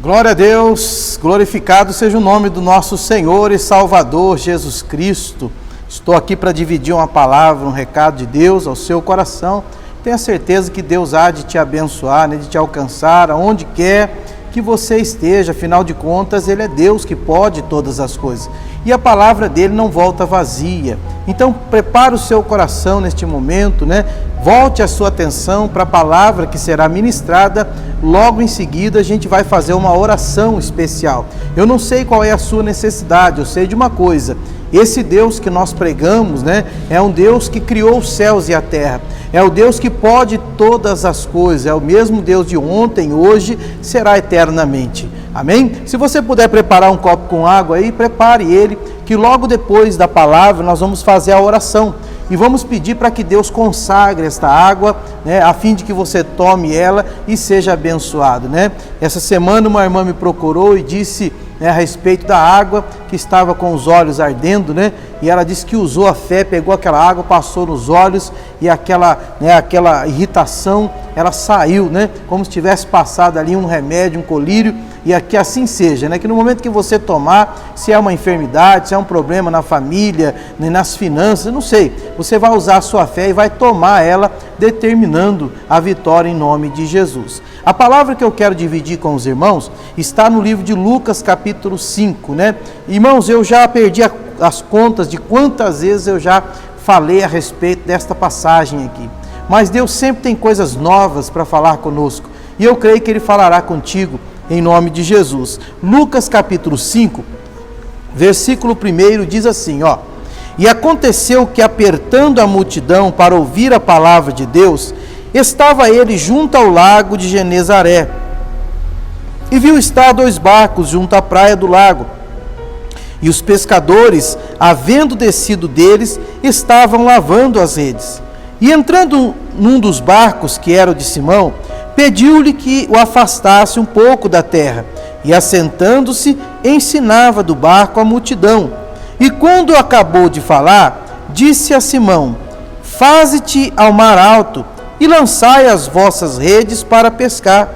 Glória a Deus, glorificado seja o nome do nosso Senhor e Salvador Jesus Cristo. Estou aqui para dividir uma palavra, um recado de Deus ao seu coração. Tenha certeza que Deus há de te abençoar, de te alcançar aonde quer que você esteja. Afinal de contas, Ele é Deus que pode todas as coisas. E a palavra dele não volta vazia. Então, prepare o seu coração neste momento, Volte a sua atenção para a palavra que será ministrada. Logo em seguida, a gente vai fazer uma oração especial. Eu não sei qual é a sua necessidade, eu sei de uma coisa. Esse Deus que nós pregamos, é um Deus que criou os céus e a terra. É o Deus que pode todas as coisas. É o mesmo Deus de ontem, hoje, será eternamente. Amém? Se você puder preparar um copo com água aí, prepare ele, que logo depois da palavra nós vamos fazer a oração. E vamos pedir para que Deus consagre esta água, a fim de que você tome ela e seja abençoado, Essa semana uma irmã me procurou e disse a respeito da água, que estava com os olhos ardendo, E ela disse que usou a fé, pegou aquela água, passou nos olhos e aquela irritação, ela saiu, Como se tivesse passado ali um remédio, um colírio. E que assim seja, que no momento que você tomar, se é uma enfermidade, se é um problema na família, nas finanças, não sei, você vai usar a sua fé e vai tomar ela, determinando a vitória em nome de Jesus. A palavra que eu quero dividir com os irmãos está no livro de Lucas, capítulo 5, Irmãos, eu já perdi as contas de quantas vezes eu já falei a respeito desta passagem aqui, mas Deus sempre tem coisas novas para falar conosco, e eu creio que Ele falará contigo, em nome de Jesus. Lucas capítulo 5, versículo 1 diz assim, E aconteceu que, apertando a multidão para ouvir a palavra de Deus, estava ele junto ao lago de Genezaré, e viu estar 2 barcos junto à praia do lago, e os pescadores, havendo descido deles, estavam lavando as redes. E entrando num dos barcos, que era o de Simão, pediu-lhe que o afastasse um pouco da terra, e assentando-se, ensinava do barco a multidão. E quando acabou de falar, disse a Simão: Faze-te ao mar alto, e lançai as vossas redes para pescar.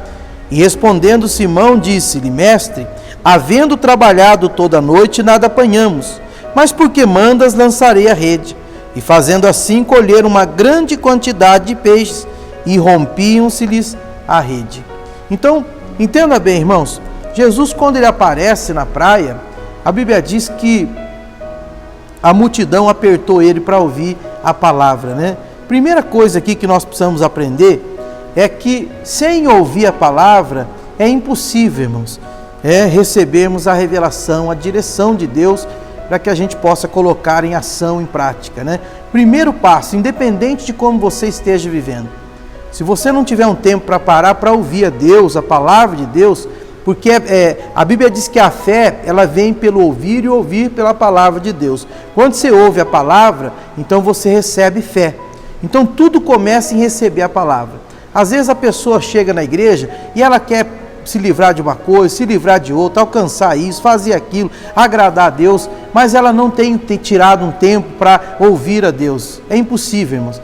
E respondendo Simão, disse-lhe: Mestre, havendo trabalhado toda a noite, nada apanhamos, mas porque mandas, lançarei a rede. E fazendo assim, colheram uma grande quantidade de peixes, e rompiam-se-lhes a rede. Então, entenda bem, irmãos, Jesus, quando ele aparece na praia, a Bíblia diz que a multidão apertou ele para ouvir a palavra, Primeira coisa aqui que nós precisamos aprender é que sem ouvir a palavra é impossível, irmãos, recebermos a revelação, a direção de Deus para que a gente possa colocar em ação, em prática, Primeiro passo, independente de como você esteja vivendo, se você não tiver um tempo para parar para ouvir a Deus, a palavra de Deus, porque a Bíblia diz que a fé, ela vem pelo ouvir e ouvir pela palavra de Deus. Quando você ouve a palavra, então você recebe fé. Então tudo começa em receber a palavra. Às vezes a pessoa chega na igreja e ela quer se livrar de uma coisa, se livrar de outra, alcançar isso, fazer aquilo, agradar a Deus, mas ela não tem tirado um tempo para ouvir a Deus. É impossível, irmãos.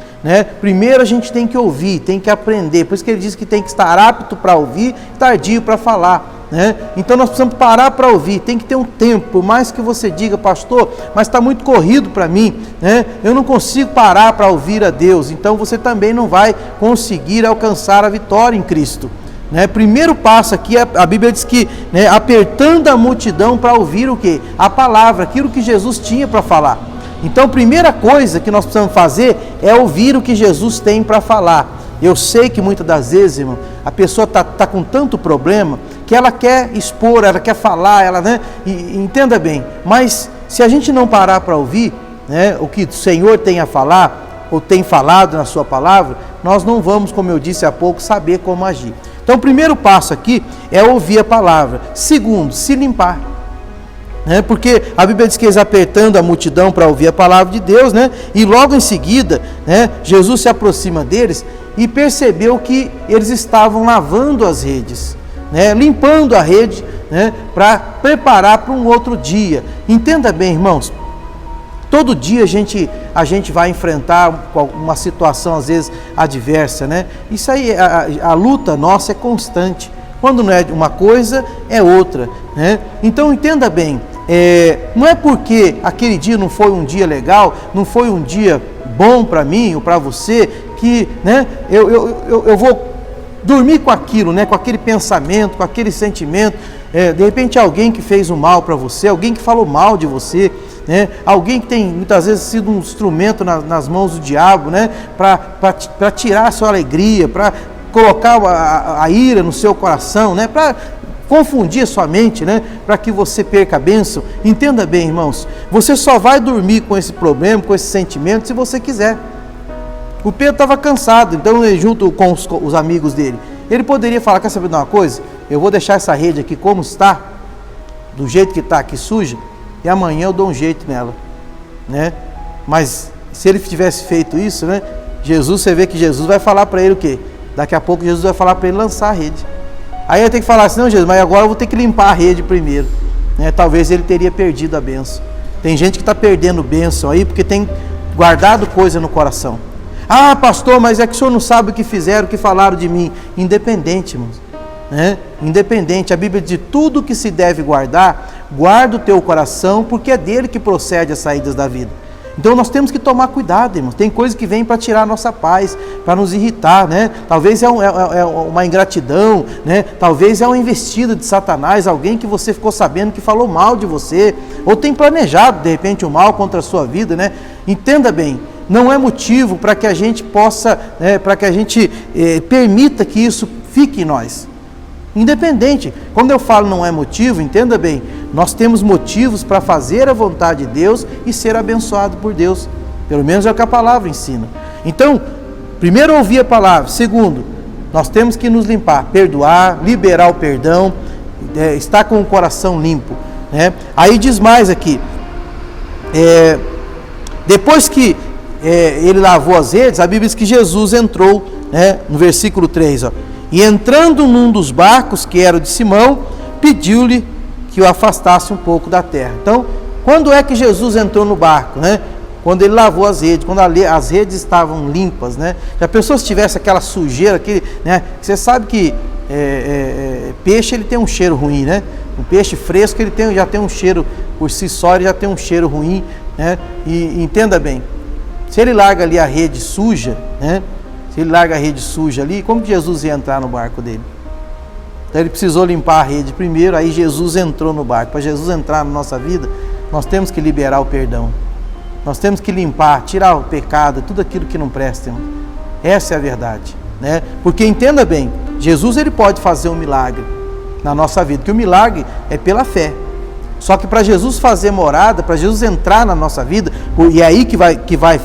Primeiro a gente tem que ouvir, tem que aprender, por isso que ele diz que tem que estar apto para ouvir, tardio para falar, Então nós precisamos parar para ouvir, tem que ter um tempo, por mais que você diga, pastor, mas está muito corrido para mim, Eu não consigo parar para ouvir a Deus, então você também não vai conseguir alcançar a vitória em Cristo. Primeiro passo aqui, a Bíblia diz que apertando a multidão para ouvir o quê? A palavra, aquilo que Jesus tinha para falar. Então, a primeira coisa que nós precisamos fazer é ouvir o que Jesus tem para falar. Eu sei que muitas das vezes, irmão, a pessoa está com tanto problema que ela quer expor, ela quer falar, e entenda bem, mas se a gente não parar para ouvir o que o Senhor tem a falar, ou tem falado na sua palavra, nós não vamos, como eu disse há pouco, saber como agir. Então, o primeiro passo aqui é ouvir a palavra. Segundo, se limpar. Porque a Bíblia diz que eles apertando a multidão para ouvir a palavra de Deus, e logo em seguida, Jesus se aproxima deles e percebeu que eles estavam lavando as redes, limpando a rede, para preparar para um outro dia. Entenda bem, irmãos, todo dia a gente vai enfrentar uma situação às vezes adversa, Isso aí, a luta nossa é constante. Quando não é uma coisa, é outra, né? Então entenda bem, não é porque aquele dia não foi um dia legal, não foi um dia bom para mim ou para você, que, né, eu vou dormir com aquilo, né, com aquele pensamento, com aquele sentimento. De repente alguém que fez um mal para você, alguém que falou mal de você, né, alguém que tem muitas vezes sido um instrumento nas mãos do diabo, né, para tirar a sua alegria, para colocar a ira no seu coração, né, para confundir a sua mente, né, para que você perca a bênção. Entenda bem, irmãos, você só vai dormir com esse problema, com esse sentimento, se você quiser. O Pedro estava cansado, então ele, junto com os amigos dele, ele poderia falar: quer saber de uma coisa? Eu vou deixar essa rede aqui como está, do jeito que está aqui suja, e amanhã eu dou um jeito nela, né? Mas se ele tivesse feito isso, né, você vê que Jesus vai falar para ele o quê? Daqui a pouco Jesus vai falar para ele lançar a rede. Aí ele tem que falar assim: não, Jesus, mas agora eu vou ter que limpar a rede primeiro, né? Talvez ele teria perdido a bênção. Tem gente que está perdendo bênção aí porque tem guardado coisa no coração. Ah, pastor, mas é que o senhor não sabe o que fizeram, o que falaram de mim. Independente, irmãos, né? Independente, a Bíblia diz: tudo que se deve guardar, guarda o teu coração, porque é dele que procede as saídas da vida. Então nós temos que tomar cuidado, irmãos. Tem coisa que vem para tirar a nossa paz, para nos irritar, né? Talvez é uma ingratidão, né? Talvez é uma investida de Satanás, alguém que você ficou sabendo que falou mal de você, ou tem planejado de repente o mal contra a sua vida, né? Entenda bem, não é motivo para que a gente possa, para que a gente permita que isso fique em nós. Independente, quando eu falo não é motivo, entenda bem, nós temos motivos para fazer a vontade de Deus e ser abençoado por Deus, pelo menos é o que a palavra ensina. Então, primeiro ouvir a palavra, segundo, nós temos que nos limpar, perdoar, liberar o perdão, estar com o coração limpo, né? Aí diz mais aqui, depois que ele lavou as redes, a Bíblia diz que Jesus entrou, né, no versículo 3, ó, e entrando num dos barcos, que era o de Simão, pediu-lhe que o afastasse um pouco da terra. Então, quando é que Jesus entrou no barco, né? Quando ele lavou as redes, quando as redes estavam limpas, né? Já pensou se tivesse aquela sujeira, né? Você sabe que peixe ele tem um cheiro ruim, né? Um peixe fresco ele já tem um cheiro, por si só ele já tem um cheiro ruim, né? E entenda bem, se ele larga ali a rede suja, né? Se ele larga a rede suja ali, como que Jesus ia entrar no barco dele? Então ele precisou limpar a rede primeiro, aí Jesus entrou no barco. Para Jesus entrar na nossa vida, nós temos que liberar o perdão. Nós temos que limpar, tirar o pecado, tudo aquilo que não presta, irmão. Essa é a verdade, né? Porque entenda bem, Jesus ele pode fazer um milagre na nossa vida, que o milagre é pela fé. Só que para Jesus fazer morada, para Jesus entrar na nossa vida, e é aí que vai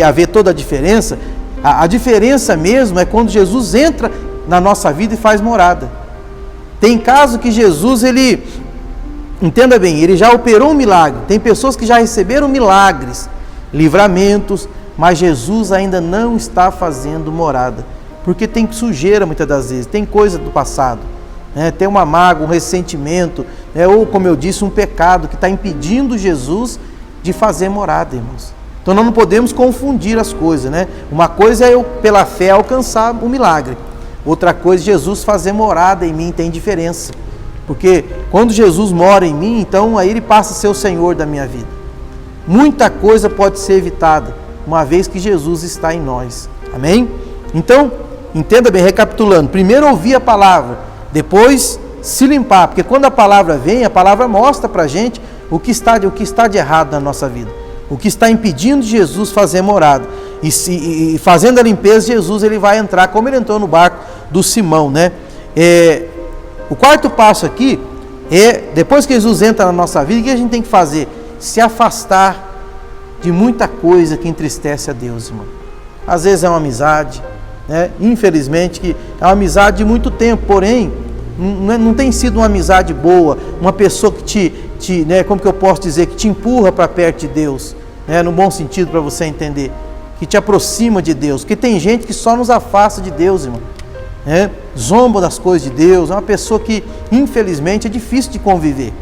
haver toda a diferença. A diferença mesmo é quando Jesus entra na nossa vida e faz morada. Tem caso que Jesus, entenda bem, ele já operou um milagre. Tem pessoas que já receberam milagres, livramentos, mas Jesus ainda não está fazendo morada, porque tem sujeira muitas das vezes, tem coisa do passado, né? Tem uma mágoa, um ressentimento, né? Ou como eu disse, um pecado que está impedindo Jesus de fazer morada, irmãos. Então nós não podemos confundir as coisas, né? Uma coisa é eu, pela fé, alcançar o milagre. Outra coisa é Jesus fazer morada em mim, tem diferença. Porque quando Jesus mora em mim, então aí ele passa a ser o Senhor da minha vida. Muita coisa pode ser evitada, uma vez que Jesus está em nós. Amém? Então, entenda bem, recapitulando. Primeiro ouvir a palavra, depois se limpar. Porque quando a palavra vem, a palavra mostra para a gente o que está de errado na nossa vida. O que está impedindo Jesus fazer morada. E fazendo a limpeza, Jesus ele vai entrar, como ele entrou no barco do Simão, né? O quarto passo aqui depois que Jesus entra na nossa vida, o que a gente tem que fazer? Se afastar de muita coisa que entristece a Deus, irmão. Às vezes é uma amizade, né? Infelizmente que é uma amizade de muito tempo, porém não tem sido uma amizade boa, uma pessoa que né, como que eu posso dizer, que te empurra para perto de Deus, né, no bom sentido, para você entender, que te aproxima de Deus, porque tem gente que só nos afasta de Deus, irmão, né, zomba das coisas de Deus, é uma pessoa que infelizmente é difícil de conviver.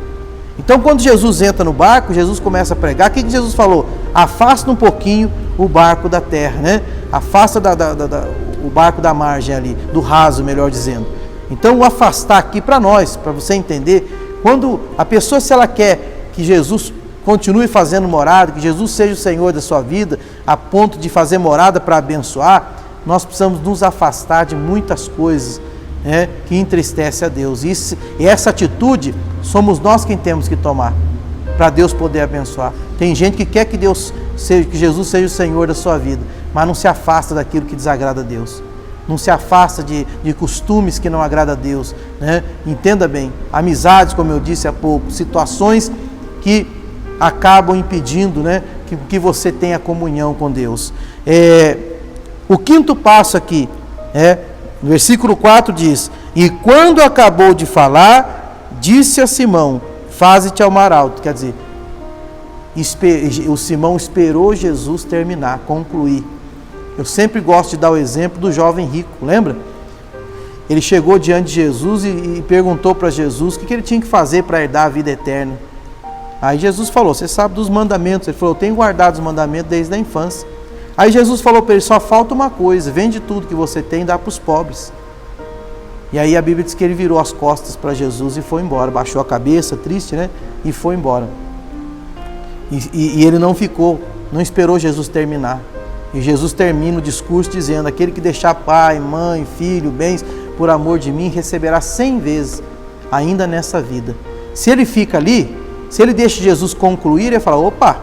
Então quando Jesus entra no barco, Jesus começa a pregar, o que Jesus falou? Afasta um pouquinho o barco da terra, né? Afasta o barco da margem ali, do raso, melhor dizendo. Então, o afastar aqui para nós, para você entender, quando a pessoa, se ela quer que Jesus continue fazendo morada, que Jesus seja o Senhor da sua vida, a ponto de fazer morada para abençoar, nós precisamos nos afastar de muitas coisas, né, que entristecem a Deus. E essa atitude somos nós quem temos que tomar para Deus poder abençoar. Tem gente que quer que Jesus seja o Senhor da sua vida, mas não se afasta daquilo que desagrada a Deus. Não se afasta de costumes que não agradam a Deus, né? Entenda bem, amizades, como eu disse há pouco, situações que acabam impedindo, né, que você tenha comunhão com Deus. O quinto passo aqui, no versículo 4 diz: e quando acabou de falar, disse a Simão, faze-te ao mar alto. Quer dizer, o Simão esperou Jesus terminar, concluir. Eu sempre gosto de dar o exemplo do jovem rico, lembra? Ele chegou diante de Jesus e perguntou para Jesus o que ele tinha que fazer para herdar a vida eterna. Aí Jesus falou: você sabe dos mandamentos? Ele falou: eu tenho guardado os mandamentos desde a infância. Aí Jesus falou para ele: só falta uma coisa, vende tudo que você tem e dá para os pobres. E aí a Bíblia diz que ele virou as costas para Jesus e foi embora, baixou a cabeça, triste, né? E foi embora. E ele não esperou Jesus terminar. E Jesus termina o discurso dizendo: aquele que deixar pai, mãe, filho, bens, por amor de mim, receberá 100 vezes, ainda nessa vida. Se ele fica ali, se ele deixa Jesus concluir, ele fala: opa,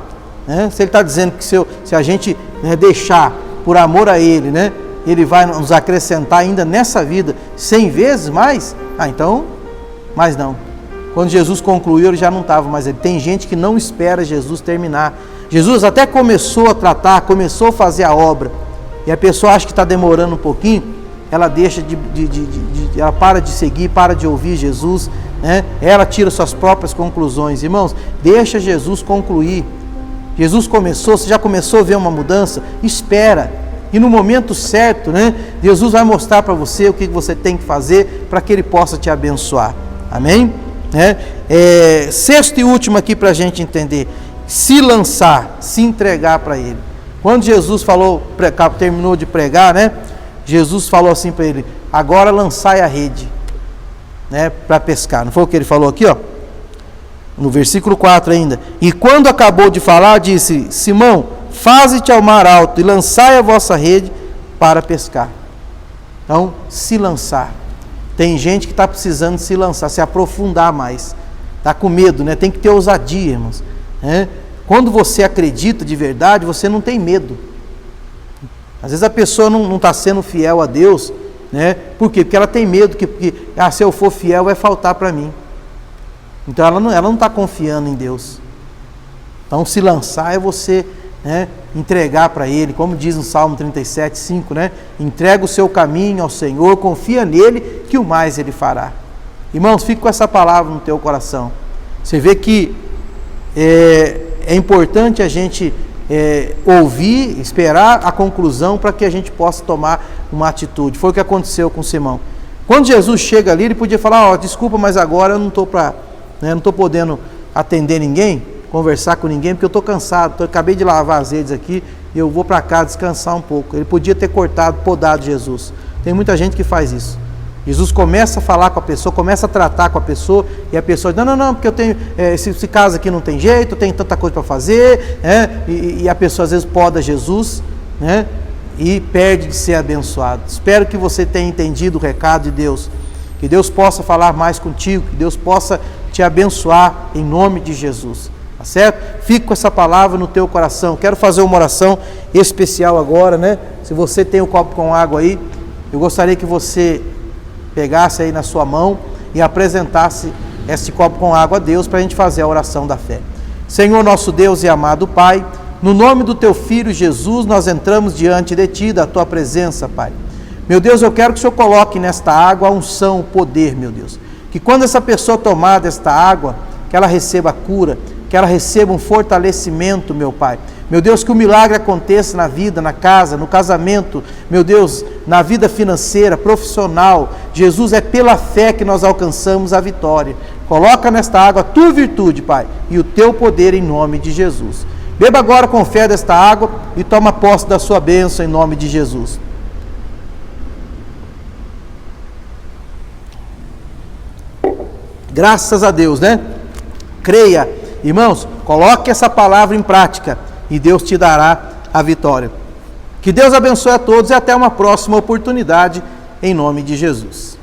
né? Se ele está dizendo que se a gente, né, deixar por amor a ele, né, ele vai nos acrescentar ainda nessa vida 100 vezes mais, então, mas não. Quando Jesus concluiu, ele já não estava mais ali. Tem gente que não espera Jesus terminar. Jesus até começou a tratar, começou a fazer a obra, e a pessoa acha que está demorando um pouquinho, ela deixa ela para de seguir, para de ouvir Jesus, né? Ela tira suas próprias conclusões. Irmãos, deixa Jesus concluir. Jesus começou, você já começou a ver uma mudança? Espera, e no momento certo, né, Jesus vai mostrar para você o que você tem que fazer para que Ele possa te abençoar. Amém? Sexto e último aqui para a gente entender: se lançar, se entregar para Ele. Quando Jesus terminou de pregar, né, Jesus falou assim para ele: agora lançai a rede, né, para pescar. Não foi o que ele falou aqui, ó? No versículo 4 ainda. E quando acabou de falar, disse: Simão, faze-te ao mar alto e lançai a vossa rede para pescar. Então, se lançar. Tem gente que está precisando se lançar, se aprofundar mais. Está com medo, né? Tem que ter ousadia, irmãos. Quando você acredita de verdade, você não tem medo. Às vezes a pessoa não está sendo fiel a Deus, né? Por quê? Porque ela tem medo que se eu for fiel vai faltar para mim. Então ela não está confiando em Deus. Então se lançar é você, né, entregar para Ele, como diz no Salmo 37:5, né? Entrega o seu caminho ao Senhor, confia nele que o mais Ele fará. Irmãos, fique com essa palavra no teu coração. Você vê que é importante a gente ouvir, esperar a conclusão para que a gente possa tomar uma atitude. Foi o que aconteceu com Simão. Quando Jesus chega ali, ele podia falar: desculpa, mas agora eu não estou podendo atender ninguém, conversar com ninguém, porque eu estou cansado, acabei de lavar as redes aqui e eu vou para casa descansar um pouco. Ele podia ter podado Jesus. Tem muita gente que faz isso. Jesus começa a falar com a pessoa, começa a tratar com a pessoa, e a pessoa diz: não, porque eu tenho, esse caso aqui não tem jeito, eu tenho tanta coisa para fazer, e a pessoa às vezes poda Jesus, né, e perde de ser abençoado. Espero que você tenha entendido o recado de Deus, que Deus possa falar mais contigo, que Deus possa te abençoar em nome de Jesus, tá certo? Fique com essa palavra no teu coração. Quero fazer uma oração especial agora, né? Se você tem o copo com água aí, eu gostaria que você pegasse aí na sua mão e apresentasse esse copo com água a Deus para a gente fazer a oração da fé. Senhor nosso Deus e amado Pai, no nome do Teu Filho Jesus, nós entramos diante de Ti, da Tua presença, Pai. Meu Deus, eu quero que o Senhor coloque nesta água a unção, o poder, meu Deus. Que quando essa pessoa tomar desta água, que ela receba cura, que ela receba um fortalecimento, meu Pai. Meu Deus, que o milagre aconteça na vida, na casa, no casamento, meu Deus, na vida financeira, profissional. Jesus, é pela fé que nós alcançamos a vitória. Coloca nesta água a Tua virtude, Pai, e o Teu poder em nome de Jesus. Beba agora com fé desta água e toma posse da sua bênção em nome de Jesus. Graças a Deus, né? Creia, irmãos, coloque essa palavra em prática e Deus te dará a vitória. Que Deus abençoe a todos e até uma próxima oportunidade, em nome de Jesus.